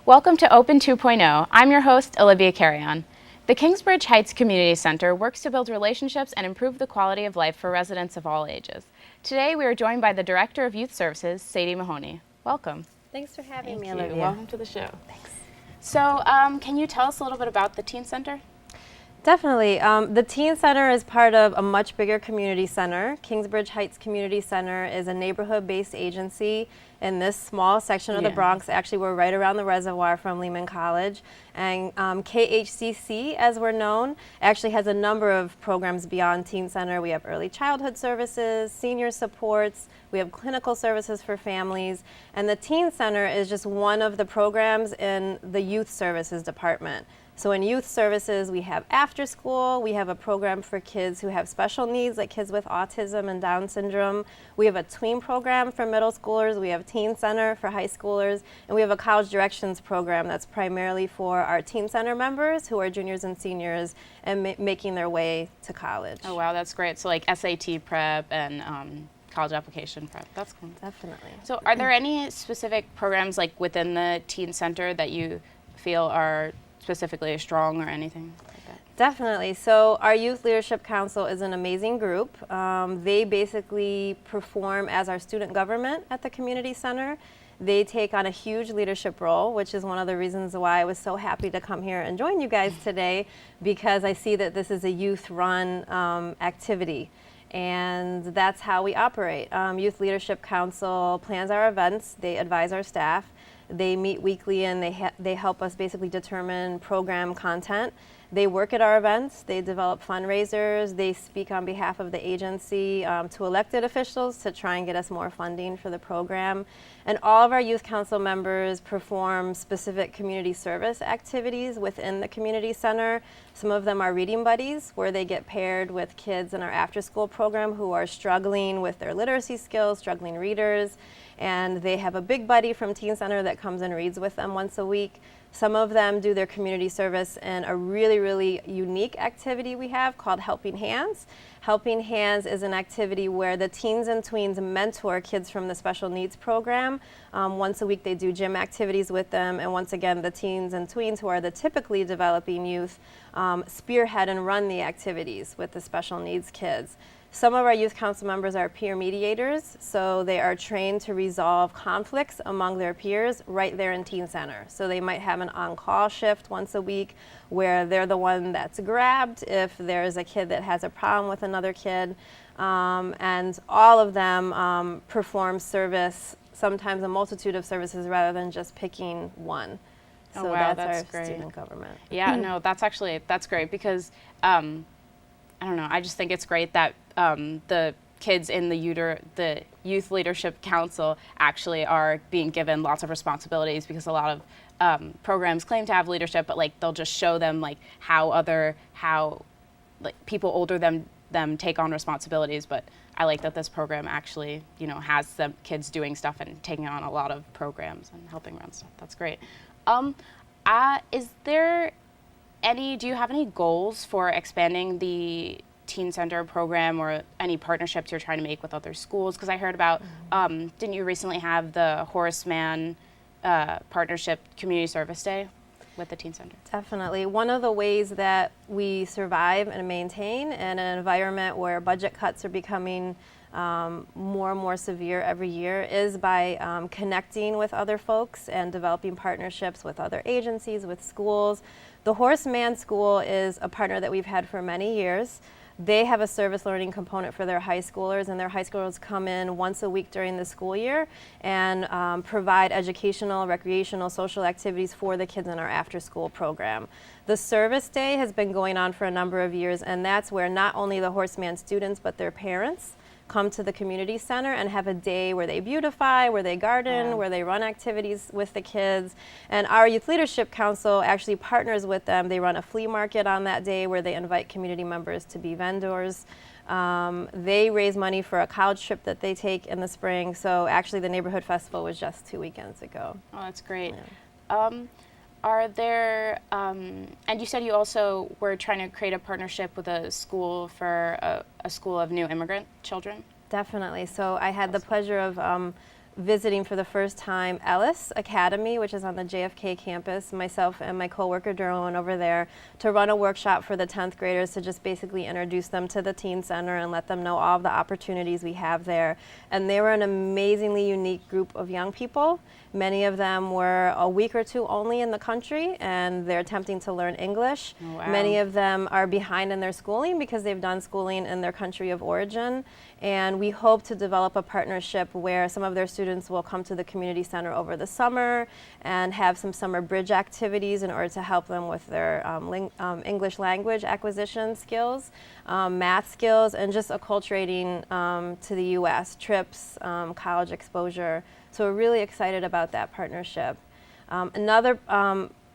Welcome to Open 2.0. I'm your host, Olivia Carrion. The Kingsbridge Heights Community Center works to build relationships and improve the quality of life for residents of all ages. Today, we are joined by the Director of Youth Services, Sadie Mahoney. Welcome. Thanks for having me, Thank you. Olivia. Welcome to the show. Thanks. So, can you tell us a little bit about the Teen Center? Definitely. The Teen Center is part of a much bigger community center. Kingsbridge Heights Community Center is a neighborhood-based agency in this small section of the Bronx. Actually, we're right around the reservoir from Lehman College. And KHCC, as we're known, actually has a number of programs beyond Teen Center. We have early childhood services, senior supports, we have clinical services for families, and the Teen Center is just one of the programs in the youth services department. So in youth services, we have after school, we have a program for kids who have special needs, like kids with autism and Down syndrome. We have a tween program for middle schoolers, we have Teen Center for high schoolers, and we have a college directions program that's primarily for our Teen Center members who are juniors and seniors and making their way to college. Oh wow, that's great. So like SAT prep and college application prep. That's cool. Definitely. So are there any specific programs like within the Teen Center that you feel are specifically strong or anything like that? Definitely. So our Youth Leadership Council is an amazing group. They basically perform as our student government at the community center. They take on a huge leadership role, which is one of the reasons why I was so happy to come here and join you guys today, because I see that this is a youth-run activity. And that's how we operate. Youth Leadership Council plans our events, they advise our staff, they meet weekly, and they help us basically determine program content. They work at our events, they develop fundraisers, they speak on behalf of the agency to elected officials to try and get us more funding for the program. And all of our youth council members perform specific community service activities within the community center. Some of them are reading buddies, where they get paired with kids in our after school program who are struggling with their literacy skills, struggling readers. And they have a big buddy from Teen Center that comes and reads with them once a week. Some of them do their community service in a really, really unique activity we have called Helping Hands. Helping Hands is an activity where the teens and tweens mentor kids from the special needs program. Once a week they do gym activities with them, and once again the teens and tweens, who are the typically developing youth, spearhead and run the activities with the special needs kids. Some of our youth council members are peer mediators, so they are trained to resolve conflicts among their peers right there in Teen Center. So they might have an on-call shift once a week where they're the one that's grabbed if there's a kid that has a problem with another kid. And all of them perform service, sometimes a multitude of services rather than just picking one. So Oh wow, that's our great. student government. Yeah, no, that's great because I don't know, I just think it's great that the kids in the Youth Leadership Council actually are being given lots of responsibilities, because a lot of programs claim to have leadership, but like they'll just show them like how like people older than them take on responsibilities. But I like that this program actually, you know, has the kids doing stuff and taking on a lot of programs and helping run stuff. That's great. Do you have any goals for expanding the Teen Center program, or any partnerships you're trying to make with other schools? Because I heard about, didn't you recently have the Horace Mann partnership community service day with the Teen Center? Definitely. One of the ways that we survive and maintain in an environment where budget cuts are becoming more and more severe every year is by connecting with other folks and developing partnerships with other agencies, with schools. The Horace Mann School is a partner that we've had for many years. They have a service learning component for their high schoolers, and their high schoolers come in once a week during the school year and provide educational, recreational, social activities for the kids in our after-school program. The service day has been going on for a number of years, and that's where not only the Horace Mann students but their parents come to the community center and have a day where they beautify, where they garden, where they run activities with the kids. And our Youth Leadership Council actually partners with them. They run a flea market on that day where they invite community members to be vendors. They raise money for a college trip that they take in the spring. So actually the neighborhood festival was just 2 weekends ago. Oh, that's great. Yeah. Are there, and you said you also were trying to create a partnership with a school for a school of new immigrant children? Definitely. So I had the pleasure of visiting for the first time Ellis Academy, which is on the JFK campus. Myself and my coworker Durham went over there to run a workshop for the 10th graders to just basically introduce them to the Teen Center and let them know all of the opportunities we have there. And they were an amazingly unique group of young people. Many of them were a week or two only in the country, and they're attempting to learn English. Oh, wow. Many of them are behind in their schooling because they've done schooling in their country of origin. And we hope to develop a partnership where some of their students will come to the community center over the summer and have some summer bridge activities in order to help them with their English language acquisition skills, math skills, and just acculturating to the U.S., trips, college exposure. So we're really excited about that partnership. Another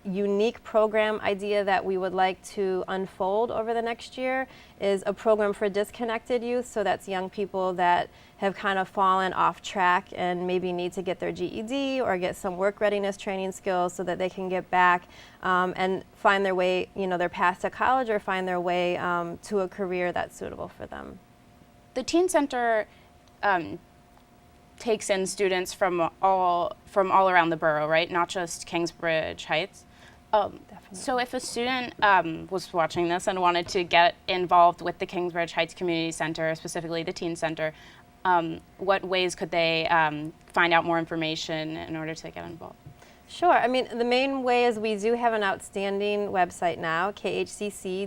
unique program idea that we would like to unfold over the next year is a program for disconnected youth. So that's young people that have kind of fallen off track and maybe need to get their GED or get some work readiness training skills so that they can get back and find their way, their path to college or find their way to a career that's suitable for them. The Teen Center takes in students from all around the borough, right? Not just Kingsbridge Heights. So if a student was watching this and wanted to get involved with the Kingsbridge Heights Community Center, specifically the Teen Center, what ways could they find out more information in order to get involved? Sure. I mean, the main way is we do have an outstanding website now, khcc-nyc.org.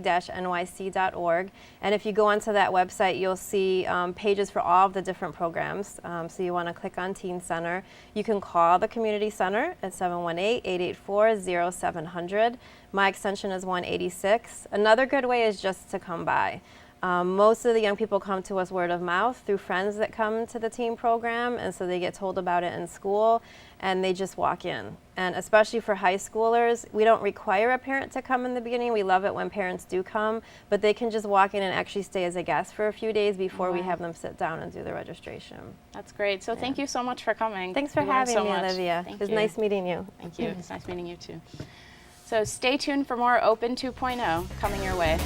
And if you go onto that website, you'll see pages for all of the different programs. So you want to click on Teen Center. You can call the Community Center at 718-884-0700. My extension is 186. Another good way is just to come by. Most of the young people come to us word of mouth through friends that come to the teen program, and so they get told about it in school, and they just walk in. And especially for high schoolers, we don't require a parent to come in the beginning. We love it when parents do come, but they can just walk in and actually stay as a guest for a few days before we have them sit down and do the registration. That's great. So thank you so much for coming. Thanks for having me, Olivia. Thank it was you. nice meeting you. Thank you. It's nice meeting you too. So stay tuned for more Open 2.0 coming your way.